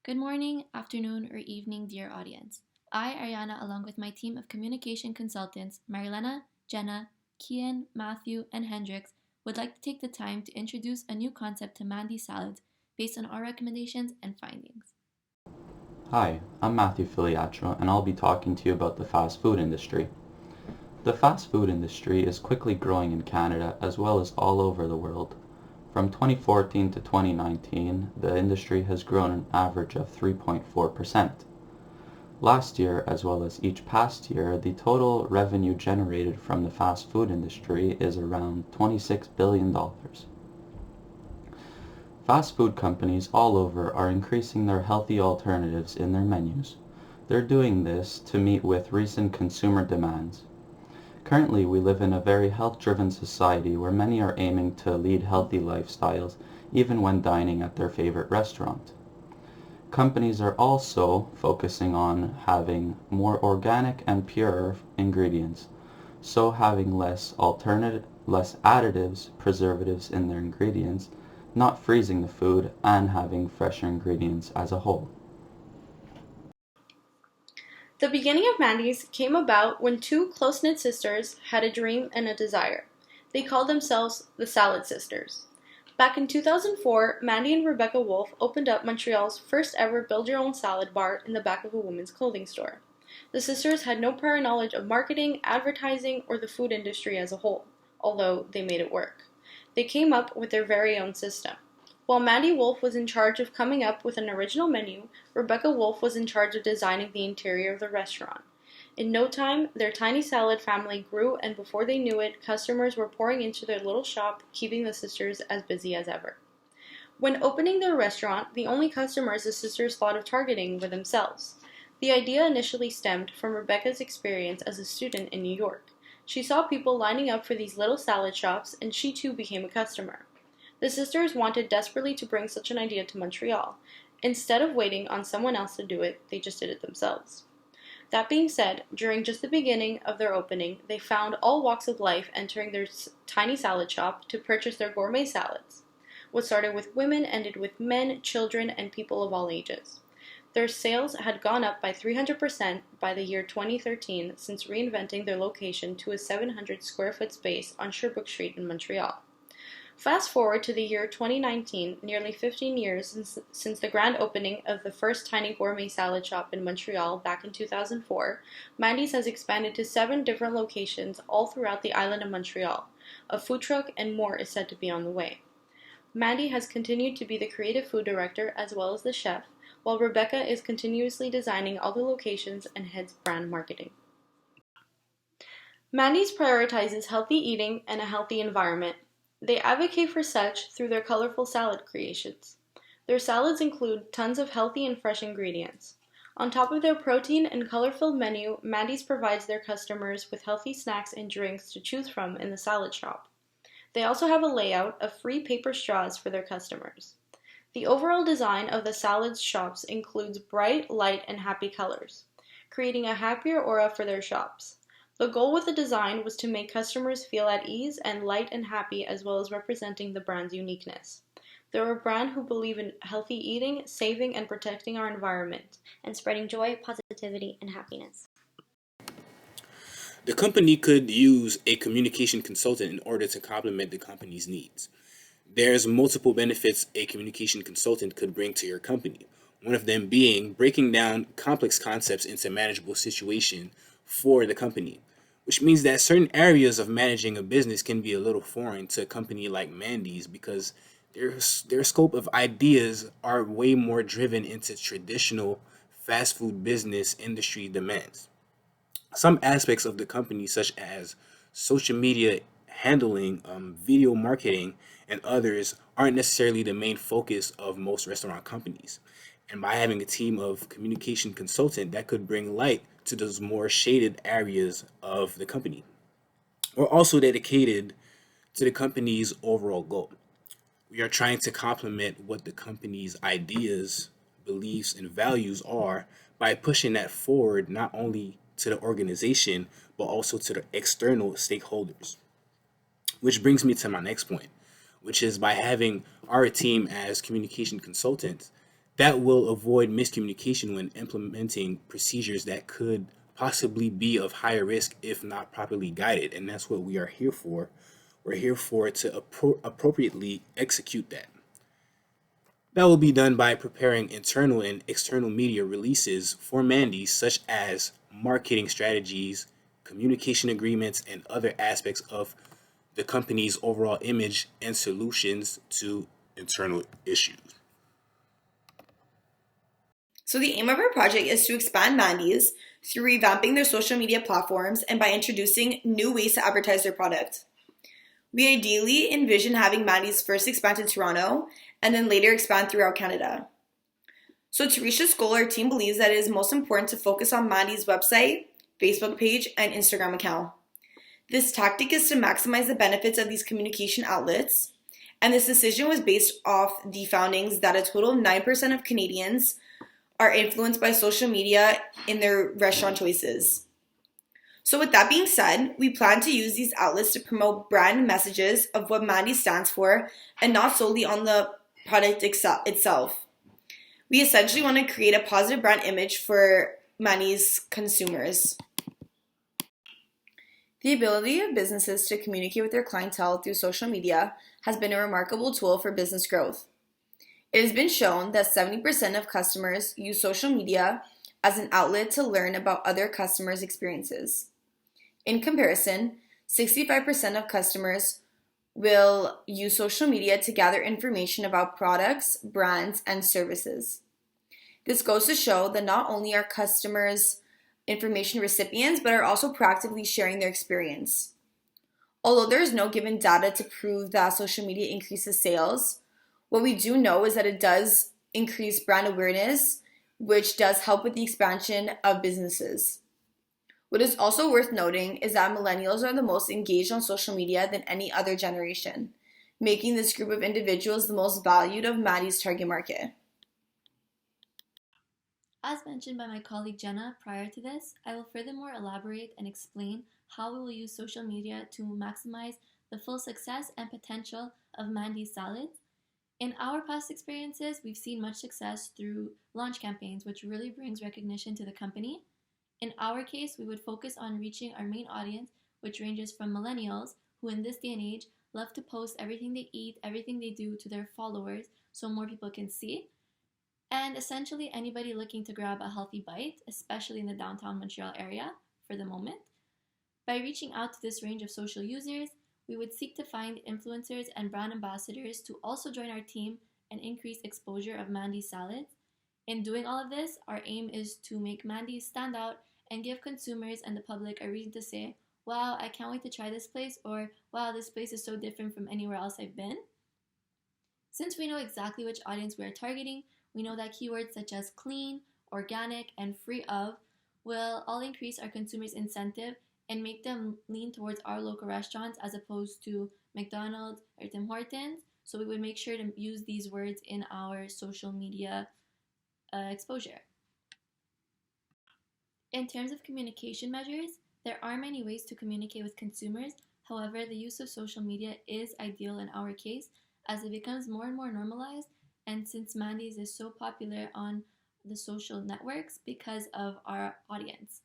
Good morning, afternoon, or evening, dear audience. I, Arianna, along with my team of communication consultants, Marilena, Jenna, Keehan, Matthew, and Hendrix, would like to take the time to introduce a new concept to Mandy's salads based on our recommendations and findings. Hi, I'm Matthew Filiatraut, and I'll be talking to you about the fast food industry. The fast food industry is quickly growing in Canada as well as all over the world. From 2014 to 2019, the industry has grown an average of 3.4%. Last year, as well as each past year, the total revenue generated from the fast food industry is around $26 billion. Fast food companies all over are increasing their healthy alternatives in their menus. They're doing this to meet with recent consumer demands. Currently, we live in a very health-driven society where many are aiming to lead healthy lifestyles even when dining at their favorite restaurant. Companies are also focusing on having more organic and pure ingredients, so having less additives, preservatives in their ingredients, not freezing the food, and having fresher ingredients as a whole. The beginning of Mandy's came about when two close-knit sisters had a dream and a desire. They called themselves the Salad Sisters. Back in 2004, Mandy and Rebecca Wolf opened up Montreal's first ever build-your-own salad bar in the back of a women's clothing store. The sisters had no prior knowledge of marketing, advertising, or the food industry as a whole, although they made it work. They came up with their very own system. While Mandy Wolf was in charge of coming up with an original menu, Rebecca Wolf was in charge of designing the interior of the restaurant. In no time, their tiny salad family grew, and before they knew it, customers were pouring into their little shop, keeping the sisters as busy as ever. When opening their restaurant, the only customers the sisters thought of targeting were themselves. The idea initially stemmed from Rebecca's experience as a student in New York. She saw people lining up for these little salad shops, and she too became a customer. The sisters wanted desperately to bring such an idea to Montreal. Instead of waiting on someone else to do it, they just did it themselves. That being said, during just the beginning of their opening, they found all walks of life entering their tiny salad shop to purchase their gourmet salads. What started with women ended with men, children, and people of all ages. Their sales had gone up by 300% by the year 2013 since reinventing their location to a 700 square foot space on Sherbrooke Street in Montreal. Fast forward to the year 2019, nearly 15 years since the grand opening of the first tiny gourmet salad shop in Montreal back in 2004, Mandy's has expanded to 7 different locations all throughout the island of Montreal. A food truck and more is said to be on the way. Mandy has continued to be the creative food director as well as the chef, while Rebecca is continuously designing all the locations and heads brand marketing. Mandy's prioritizes healthy eating and a healthy environment. They advocate for such through their colorful salad creations. Their salads include tons of healthy and fresh ingredients. On top of their protein and color-filled menu, Mandy's provides their customers with healthy snacks and drinks to choose from in the salad shop. They also have a layout of free paper straws for their customers. The overall design of the salad shops includes bright, light, and happy colors, creating a happier aura for their shops. The goal with the design was to make customers feel at ease and light and happy as well as representing the brand's uniqueness. They're a brand who believe in healthy eating, saving and protecting our environment, and spreading joy, positivity, and happiness. The company could use a communication consultant in order to complement the company's needs. There's multiple benefits a communication consultant could bring to your company. One of them being breaking down complex concepts into manageable situation for the company, which means that certain areas of managing a business can be a little foreign to a company like Mandy's because their scope of ideas are way more driven into traditional fast food business industry demands. Some aspects of the company, such as social media handling, video marketing, and others, aren't necessarily the main focus of most restaurant companies. And by having a team of communication consultant, that could bring light to those more shaded areas of the company. We're also dedicated to the company's overall goal. We are trying to complement what the company's ideas, beliefs, and values are by pushing that forward not only to the organization but also to the external stakeholders. Which brings me to my next point, which is by having our team as communication consultants, That will avoid miscommunication when implementing procedures that could possibly be of higher risk if not properly guided. And that's what we are here for. We're here for it to appropriately execute that. That will be done by preparing internal and external media releases for Mandy's, such as marketing strategies, communication agreements, and other aspects of the company's overall image and solutions to internal issues. So the aim of our project is to expand Mandy's through revamping their social media platforms and by introducing new ways to advertise their product. We ideally envision having Mandy's first expand to Toronto and then later expand throughout Canada. So to reach this goal, our team believes that it is most important to focus on Mandy's website, Facebook page, and Instagram account. This tactic is to maximize the benefits of these communication outlets, and this decision was based off the foundings that a total of 9% of Canadians are influenced by social media in their restaurant choices. So with that being said, we plan to use these outlets to promote brand messages of what Mandy stands for and not solely on the product itself. We essentially want to create a positive brand image for Mandy's consumers. The ability of businesses to communicate with their clientele through social media has been a remarkable tool for business growth. It has been shown that 70% of customers use social media as an outlet to learn about other customers' experiences. In comparison, 65% of customers will use social media to gather information about products, brands, and services. This goes to show that not only are customers information recipients, but are also proactively sharing their experience. Although there is no given data to prove that social media increases sales, what we do know is that it does increase brand awareness, which does help with the expansion of businesses. What is also worth noting is that millennials are the most engaged on social media than any other generation, making this group of individuals the most valued of Mandy's target market. As mentioned by my colleague Jenna prior to this, I will furthermore elaborate and explain how we will use social media to maximize the full success and potential of Mandy's salads. In our past experiences, we've seen much success through launch campaigns, which really brings recognition to the company. In our case, we would focus on reaching our main audience, which ranges from millennials, who in this day and age love to post everything they eat, everything they do to their followers so more people can see, and essentially anybody looking to grab a healthy bite, especially in the downtown Montreal area for the moment. By reaching out to this range of social users, we would seek to find influencers and brand ambassadors to also join our team and increase exposure of Mandy's salads. In doing all of this, our aim is to make Mandy's stand out and give consumers and the public a reason to say, wow, I can't wait to try this place, or wow, this place is so different from anywhere else I've been. Since we know exactly which audience we are targeting, we know that keywords such as clean, organic, and free of will all increase our consumers' incentive and make them lean towards our local restaurants as opposed to McDonald's or Tim Hortons. So we would make sure to use these words in our social media exposure. In terms of communication measures, there are many ways to communicate with consumers. However, the use of social media is ideal in our case as it becomes more and more normalized, and since Mandy's is so popular on the social networks because of our audience.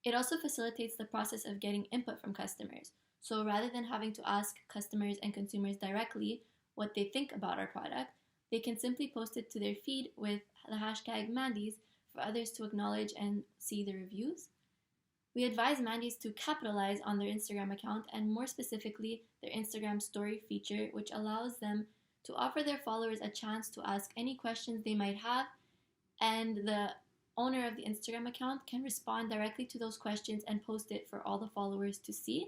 It also facilitates the process of getting input from customers. So rather than having to ask customers and consumers directly what they think about our product, they can simply post it to their feed with the hashtag Mandy's for others to acknowledge and see the reviews. We advise Mandy's to capitalize on their Instagram account and more specifically their Instagram story feature, which allows them to offer their followers a chance to ask any questions they might have, and the owner of the Instagram account can respond directly to those questions and post it for all the followers to see.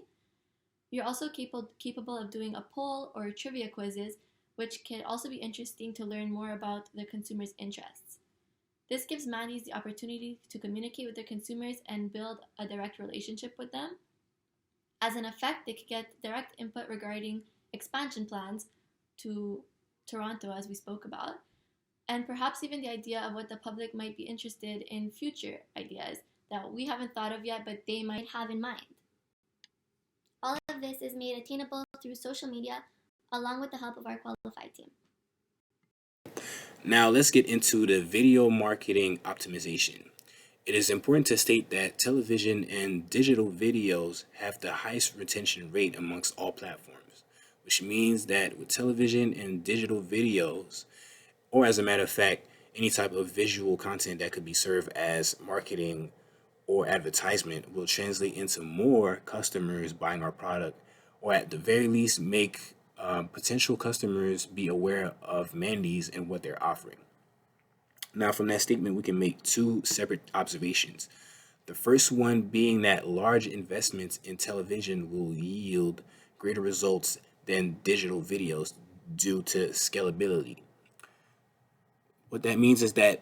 You're also capable of doing a poll or trivia quizzes, which can also be interesting to learn more about the consumer's interests. This gives Mandy's the opportunity to communicate with their consumers and build a direct relationship with them. As an effect, they could get direct input regarding expansion plans to Toronto, as we spoke about, and perhaps even the idea of what the public might be interested in future ideas that we haven't thought of yet, but they might have in mind. All of this is made attainable through social media, along with the help of our qualified team. Now let's get into the video marketing optimization. It is important to state that television and digital videos have the highest retention rate amongst all platforms, which means that with television and digital videos, or as a matter of fact, any type of visual content that could be served as marketing or advertisement will translate into more customers buying our product, or at the very least make potential customers be aware of Mandy's and what they're offering. Now, from that statement, we can make two separate observations. The first one being that large investments in television will yield greater results than digital videos due to scalability. What that means is that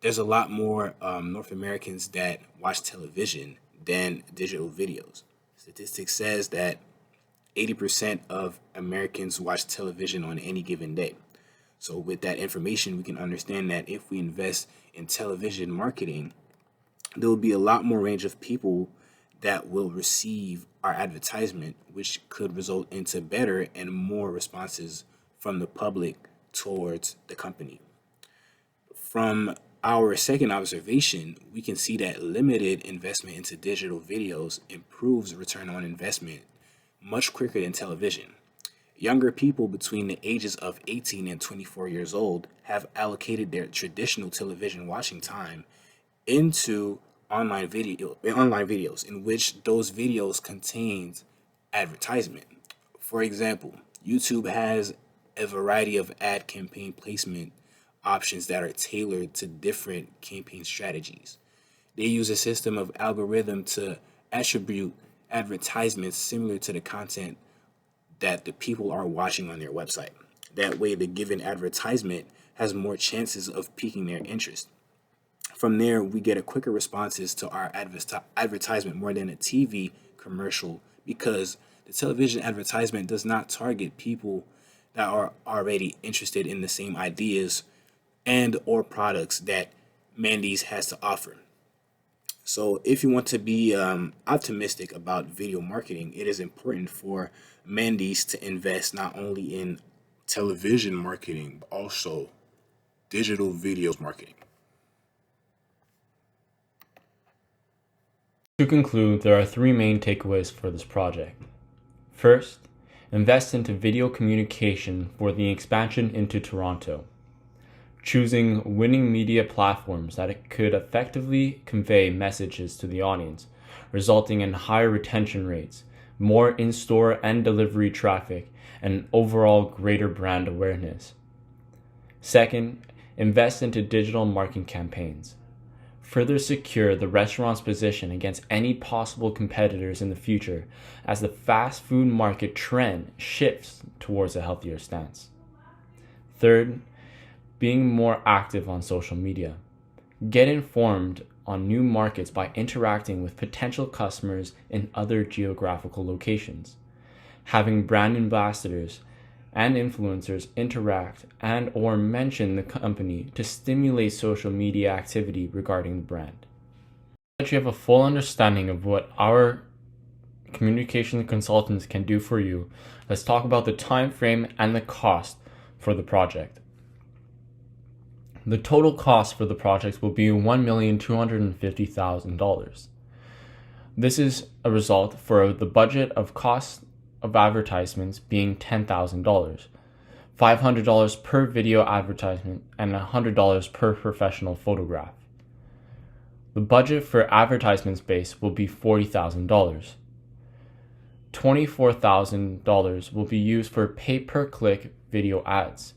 there's a lot more North Americans that watch television than digital videos. Statistics says that 80% of Americans watch television on any given day. So with that information, we can understand that if we invest in television marketing, there will be a lot more range of people that will receive our advertisement, which could result into better and more responses from the public towards the company. From our second observation, we can see that limited investment into digital videos improves return on investment much quicker than television. Younger people between the ages of 18 and 24 years old have allocated their traditional television watching time into online videos in which those videos contain advertisement. For example, YouTube has a variety of ad campaign placement options that are tailored to different campaign strategies. They use a system of algorithm to attribute advertisements similar to the content that the people are watching on their website. That way, the given advertisement has more chances of piquing their interest. From there, we get a quicker responses to our advertisement more than a TV commercial, because the television advertisement does not target people that are already interested in the same ideas and or products that Mandy's has to offer. So if you want to be optimistic about video marketing, it is important for Mandy's to invest not only in television marketing, but also digital videos marketing. To conclude, there are three main takeaways for this project. First, invest into video communication for the expansion into Toronto, choosing winning media platforms that could effectively convey messages to the audience, resulting in higher retention rates, more in-store and delivery traffic, and overall greater brand awareness. Second, invest into digital marketing campaigns. Further secure the restaurant's position against any possible competitors in the future as the fast food market trend shifts towards a healthier stance. Third, being more active on social media. Get informed on new markets by interacting with potential customers in other geographical locations. Having brand ambassadors and influencers interact and or mention the company to stimulate social media activity regarding the brand. Now that you have a full understanding of what our communication consultants can do for you, let's talk about the time frame and the cost for the project. The total cost for the project will be $1,250,000. This is a result for the budget of cost of advertisements being $10,000, $500 per video advertisement, and $100 per professional photograph. The budget for advertisement space will be $40,000. $24,000 will be used for pay-per-click video ads,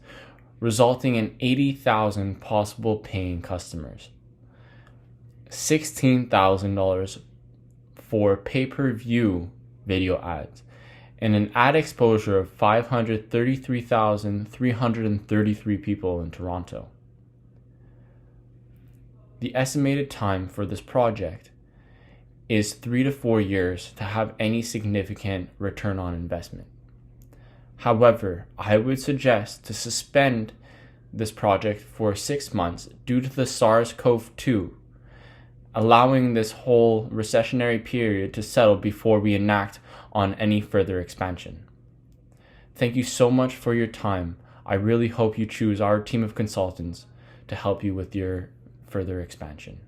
resulting in 80,000 possible paying customers. $16,000 for pay-per-view video ads, and an ad exposure of 533,333 people in Toronto. The estimated time for this project is 3 to 4 years to have any significant return on investment. However, I would suggest to suspend this project for 6 months due to the SARS-CoV-2, allowing this whole recessionary period to settle before we enact on any further expansion. Thank you so much for your time. I really hope you choose our team of consultants to help you with your further expansion.